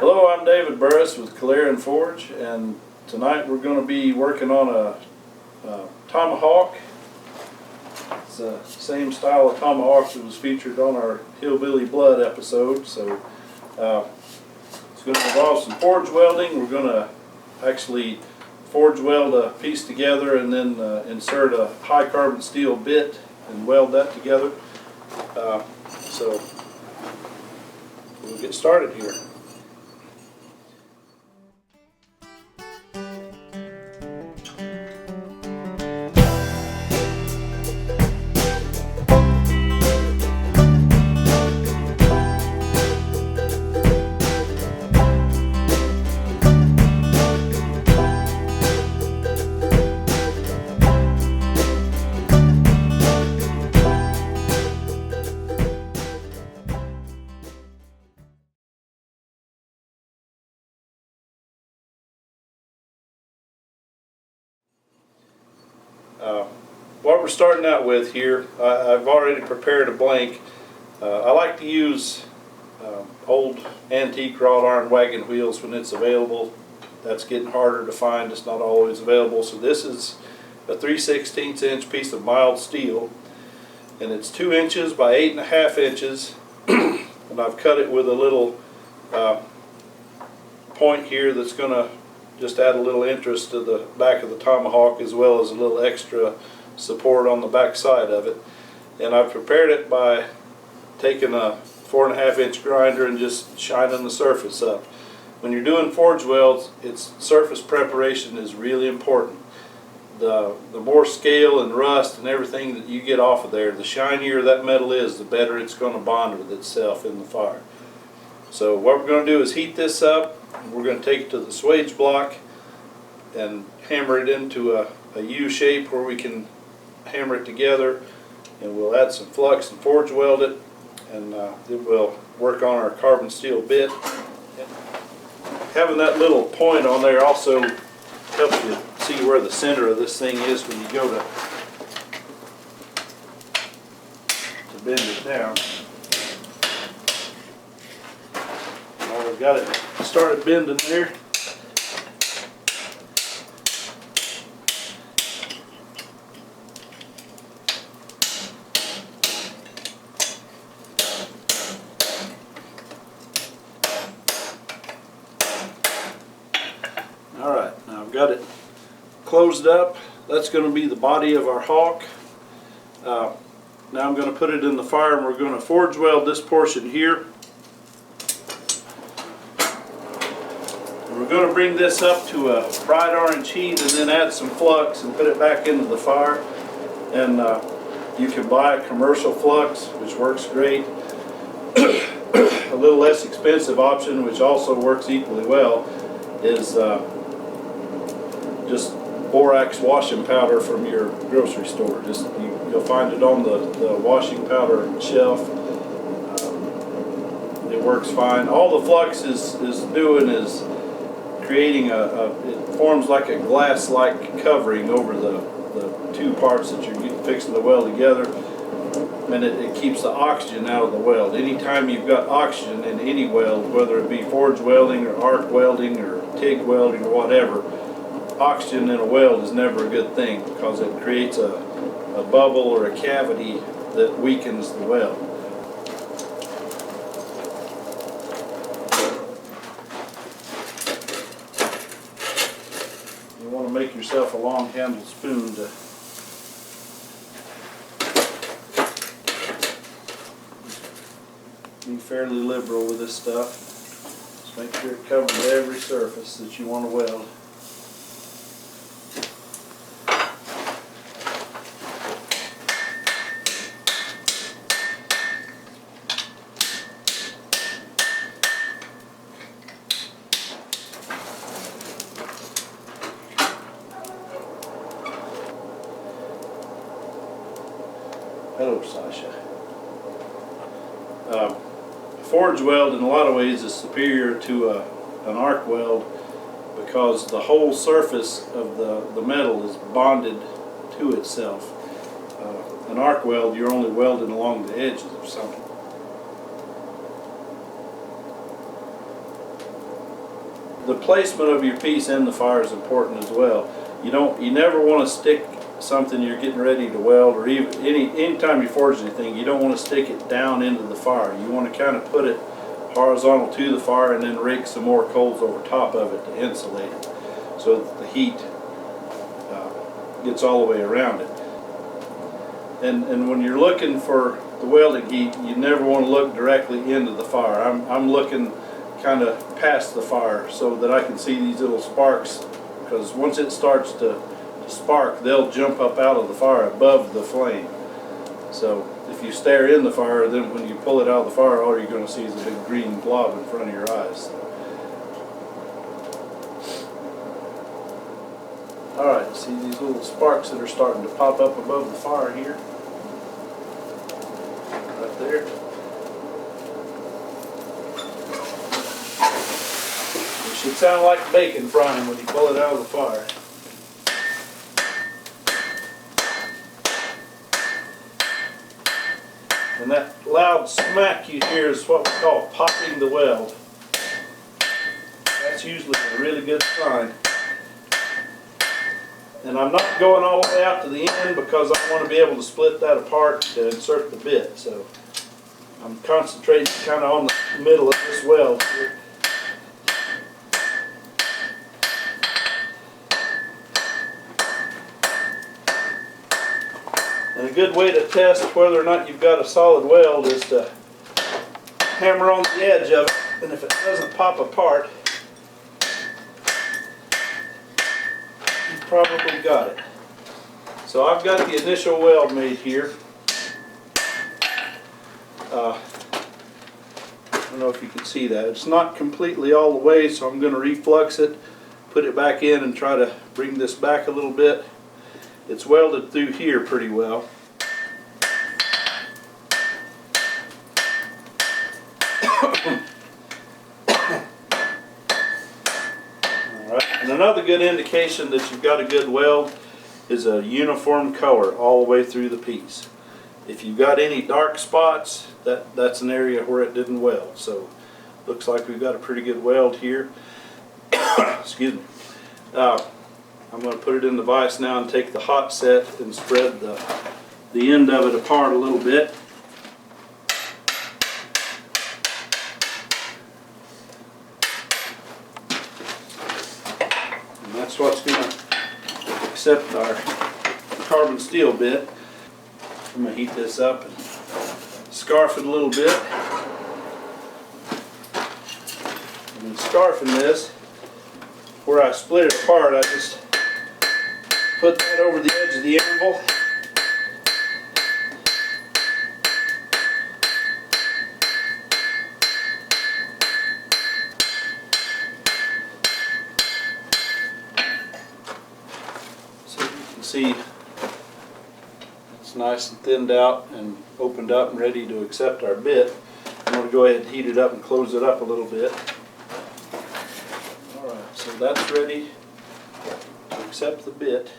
Hello, I'm David Burress with Calerin Forge, and tonight we're going to be working on a Tomahawk. It's the same style of Tomahawk that was featured on our Hillbilly Blood episode. So it's going to involve some forge welding. We're going to actually forge weld a piece together and then insert a high carbon steel bit and weld that together. So we'll get started here. What we're starting out with here, I've already prepared a blank. I like to use old antique wrought iron wagon wheels when it's available. That's getting harder to find, it's not always available. So this is a 3/16 inch piece of mild steel, and it's 2 inches by 8.5 inches, and I've cut it with a little point here that's going to just add a little interest to the back of the Tomahawk, as well as a little extra support on the back side of it. And I've prepared it by taking a 4.5 inch grinder and just shining the surface up. When you're doing forge welds, surface preparation is really important. The more scale and rust and everything that you get off of there, the shinier that metal is, the better it's going to bond with itself in the fire. So what we're going to do is heat this up. We're going to take it to the swage block and hammer it into a U shape where we can hammer it together, and we'll add some flux and forge weld it, and then we'll work on our carbon steel bit. Having that little point on there also helps you see where the center of this thing is when you go to bend it down. Now we've got it started bending there. Alright, now I've got it closed up. That's going to be the body of our hawk. Now I'm going to put it in the fire, and we're going to forge weld this portion here. We're going to bring this up to a bright orange heat and then add some flux and put it back into the fire. And you can buy a commercial flux, which works great. A little less expensive option, which also works equally well, is just borax washing powder from your grocery store. You'll find it on the washing powder shelf. It works fine. All the flux is doing is creating it forms like a glass-like covering over the two parts that you're fixing to weld together, and it keeps the oxygen out of the weld. Anytime you've got oxygen in any weld, whether it be forge welding or arc welding or TIG welding or whatever, oxygen in a weld is never a good thing, because it creates a bubble or a cavity that weakens the weld. You want to make yourself a long-handled spoon to be fairly liberal with this stuff. Just make sure it covers every surface that you want to weld. Hello, Sasha. Forge weld in a lot of ways is superior to an arc weld, because the whole surface of the metal is bonded to itself. An arc weld, you're only welding along the edges of something. the placement of your piece in the fire is important as well. You never want to stick something you're getting ready to weld, or even anytime you forge anything, you don't want to stick it down into the fire. You want to kind of put it horizontal to the fire and then rake some more coals over top of it to insulate it, so that the heat gets all the way around it. And when you're looking for the welding heat, you never want to look directly into the fire. I'm looking kind of past the fire so that I can see these little sparks, because once it starts to spark, they'll jump up out of the fire above the flame. So if you stare in the fire, then when you pull it out of the fire, all you're going to see is a big green blob in front of your eyes. Alright, see these little sparks that are starting to pop up above the fire here? Right there. It should sound like bacon frying when you pull it out of the fire. And that loud smack you hear is what we call popping the weld. That's usually a really good sign. And I'm not going all the way out to the end because I want to be able to split that apart to insert the bit. So I'm concentrating kind of on the middle of this weld here. And a good way to test whether or not you've got a solid weld is to hammer on the edge of it, and if it doesn't pop apart, you probably got it. So I've got the initial weld made here. I don't know if you can see that. It's not completely all the way, so I'm going to reflux it, put it back in, and try to bring this back a little bit. It's welded through here pretty well. Alright, and another good indication that you've got a good weld is a uniform color all the way through the piece. If you've got any dark spots, that's an area where it didn't weld. So looks like we've got a pretty good weld here. Excuse me. I'm going to put it in the vise now and take the hot set and spread the end of it apart a little bit. And that's what's going to accept our carbon steel bit. I'm going to heat this up and scarf it a little bit. And in scarfing this, where I split it apart, I just put that over the edge of the anvil. So you can see it's nice and thinned out and opened up and ready to accept our bit. I'm going to go ahead and heat it up and close it up a little bit. Alright, so that's ready to accept the bit.